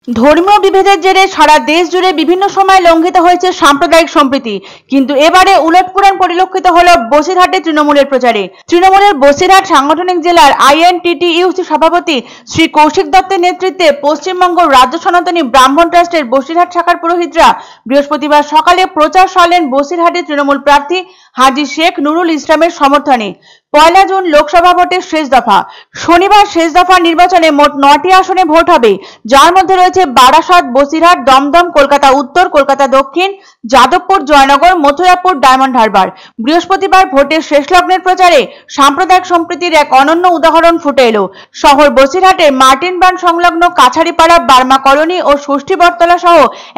ধর্মীয় বিভেদের জেরে সারা দেশ জুড়ে বিভিন্ন সময় লঙ্ঘিত হয়েছে সাম্প্রদায়িক সম্প্রীতি, কিন্তু এবারে উলটপুরাণ পরিলক্ষিত হলো বসিরহাটে তৃণমূলের প্রচারে। তৃণমূলের বসিরহাট সাংগঠনিক জেলার INTTUC সভাপতি শ্রী কৌশিক দত্তের নেতৃত্বে পশ্চিমবঙ্গ রাজ্য সনাতনী ব্রাহ্মণ ট্রাস্টের বসিরহাট শাখার পুরোহিতরা বৃহস্পতিবার সকালে প্রচার সারলেন বসিরহাটে তৃণমূল প্রার্থী হাজী শেখ নুরুল ইসলামের সমর্থনে। 1 জুন লোকসভা ভোটের শেষ দফা। শনিবার শেষ দফা নির্বাচনে মোট 9টি আসনে ভোট হবে, যার মধ্যে রয়েছে বারাসাত, বসিরহাট, দমদম, কলকাতা উত্তর, কলকাতা দক্ষিণ, যাদবপুর, জয়নগর, মথুরাপুর, ডায়মন্ড হারবার। বৃহস্পতিবার ভোটের শেষ লগ্নের প্রচারে সাম্প্রদায়িক সম্প্রীতির এক অনন্য উদাহরণ ফুটে এলো। শহর বসিরহাটের মার্টিন বার্ন সংলগ্ন কাছারিপাড়া, বার্মা কলোনি ও ষষ্ঠী বটতলা সহ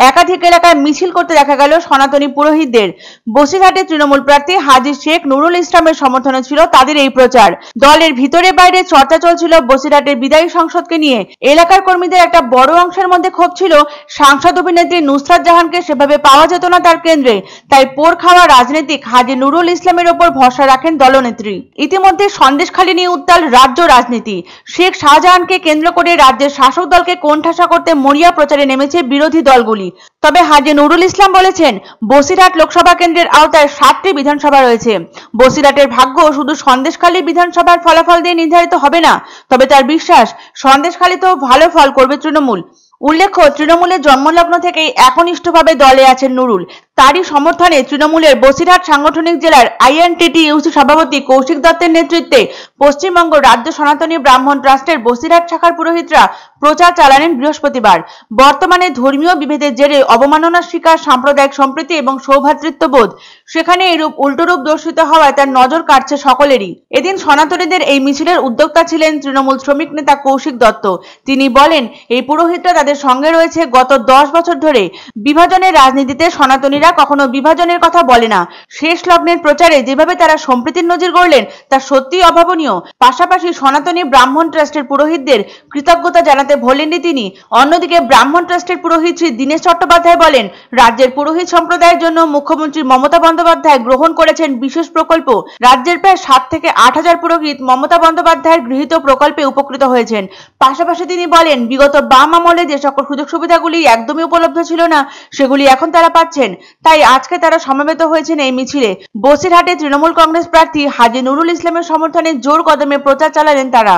একাধিক এলাকায় মিছিল করতে দেখা গেল সনাতনী পুরোহিতদের। বসিরহাটে তৃণমূল প্রার্থী হাজী শেখ নুরুল ইসলামের সমর্থনে ছিল তাদের এই প্রচার। দলের ভিতরে বাইরে চর্চা চলছিল বসিরহাটের বিদায়ী সংসদকে নিয়ে। এলাকার কর্মীদের একটা বড় অংশের মধ্যে ক্ষোভ ছিল সাংসদ অভিনেত্রী নুসরাত জাহানকে সেভাবে পাওয়া যেত না তার কেন্দ্রে, তাই পোড় খাওয়া রাজনীতিক হাজী নুরুল ইসলামের ওপর ভরসা রাখেন দলনেত্রী। ইতিমধ্যে সন্দেশখালী নিয়ে উত্তাল রাজ্য রাজনীতি। শেখ শাহজাহানকে কেন্দ্র করে রাজ্যের শাসক দলকে কোণঠাসা করতে মরিয়া প্রচারে নেমেছে বিরোধী দলগুলি। তবে হাজী নুরুল ইসলাম বলেছেন, বসিরহাট লোকসভা কেন্দ্রের আওতায় 7টি বিধানসভা রয়েছে। বসিরহাটের ভাগ্য শুধু সন্দেশখালী বিধানসভার ফলাফল দিয়ে নির্ধারিত হবে না, তবে তার বিশ্বাস সন্দেশখালীতেও ভালো ফল করবে তৃণমূল। উল্লেখ্য, তৃণমূলের জন্মলগ্ন থেকেই একনিষ্ঠভাবে দলে আছেন নুরুল। তারই সমর্থনে তৃণমূলের বসিরহাট সাংগঠনিক জেলার INTTUC সভাপতি কৌশিক দত্তের নেতৃত্বে পশ্চিমবঙ্গ রাজ্য সনাতনী ব্রাহ্মণ ট্রাস্টের বসিরহাট শাখার পুরোহিতরা প্রচার চালালেন বৃহস্পতিবার। বর্তমানে ধর্মীয় বিভেদের জেরে অবমাননার শিকার সাম্প্রদায়িক সম্প্রীতি এবং সৌভ্রাতৃত্ববোধ, সেখানে এরূপ উল্টোরূপ দর্শিত হওয়ায় তার নজর কাটছে সকলেরই। এদিন সনাতনীদের এই মিছিলের উদ্যোক্তা ছিলেন তৃণমূল শ্রমিক নেতা কৌশিক দত্ত। তিনি বলেন, এই পুরোহিতরা তাদের সঙ্গে রয়েছে গত 10 বছর ধরে। বিভাজনের রাজনীতিতে সনাতনীরা কখনো বিভাজনের কথা বলে না। শেষ লগ্নের প্রচারে যেভাবে তারা সম্প্রীতির নজির গড়লেন তা সত্যিই অভাবনীয়। পাশাপাশি সনাতনী ব্রাহ্মণ ট্রাস্টের পুরোহিতদের কৃতজ্ঞতা জানাতে ভোলেননি তিনি। অন্যদিকে ব্রাহ্মণ ট্রাস্টের পুরোহিত শ্রী দীনেশ চট্টোপাধ্যায় বলেন, রাজ্যের পুরোহিত সম্প্রদায়ের জন্য মুখ্যমন্ত্রী মমতা বন্দ্যোপাধ্যায় গ্রহণ করেছেন বিশেষ প্রকল্প। রাজ্যের প্রায় 7 থেকে 8 হাজার পুরোহিত মমতা বন্দ্যোপাধ্যায়ের গৃহীত প্রকল্পে উপকৃত হয়েছেন। পাশাপাশি তিনি বলেন, বিগত বাম আমলে যে সকল সুযোগ সুবিধাগুলি একদমই উপলব্ধ ছিল না, সেগুলি এখন তারা পাচ্ছেন। তাই আজকে তারা সমবেত হয়েছেন এই মিছিলে। বসিরহাটে তৃণমূল কংগ্রেস প্রার্থী হাজী নুরুল ইসলামের সমর্থনে জোর কদমে প্রচার চালালেন তারা।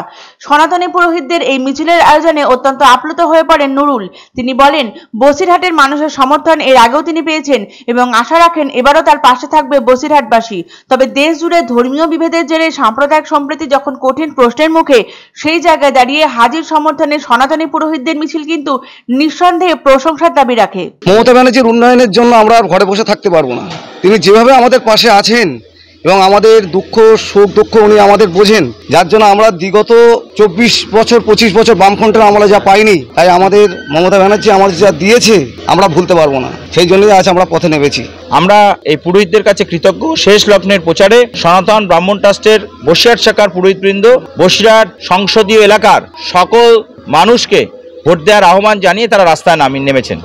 সনাতনী পুরোহিতদের এই মিছিলের আয়োজনে অত্যন্ত আপ্লুত হয়ে পড়েন নুরুল। তিনি বলেন, বসিরহাটের মানুষের সমর্থন এর আগেও তিনি পেয়েছেন এবং আশা রাখেন এবারও তার পাশে থাকবে বসিরহাটবাসী। তবে দেশ জুড়ে ধর্মীয় বিভেদের জেরে সাম্প্রদায়িক সম্প্রীতি যখন কঠিন প্রশ্নের মুখে, সেই জায়গায় দাঁড়িয়ে হাজির সমর্থনে সনাতনী পুরোহিতদের মিছিল কিন্তু নিঃসন্দেহে প্রশংসার দাবি রাখে। মমতা ব্যানার্জির উন্নয়নের জন্য আমরা আর ঘরে বসে থাকতে পারবো না। তিনি যেভাবে আমাদের পাশে আছেন এবং আমাদের দুঃখ সুখ দুঃখ উনি আমাদের বোঝেন, যার জন্য আমরা বিগত 24 বছর 25 বছর বামফ্রন্টের আমলে যা পাইনি, তাই আমাদের মমতা ব্যানার্জি আমাদের যা দিয়েছে আমরা ভুলতে পারবো না। সেই জন্যই আজ আমরা পথে নেমেছি। আমরা এই পুরোহিতদের কাছে কৃতজ্ঞ। শেষ লগ্নের প্রচারে সনাতন ব্রাহ্মণ ট্রাস্টের বসিরহাট শাখার পুরোহিতবৃন্দ বসিরহাট সংসদীয় এলাকার সকল মানুষকে ভোট দেওয়ার আহ্বান জানিয়ে তারা রাস্তায় নেমেছেন।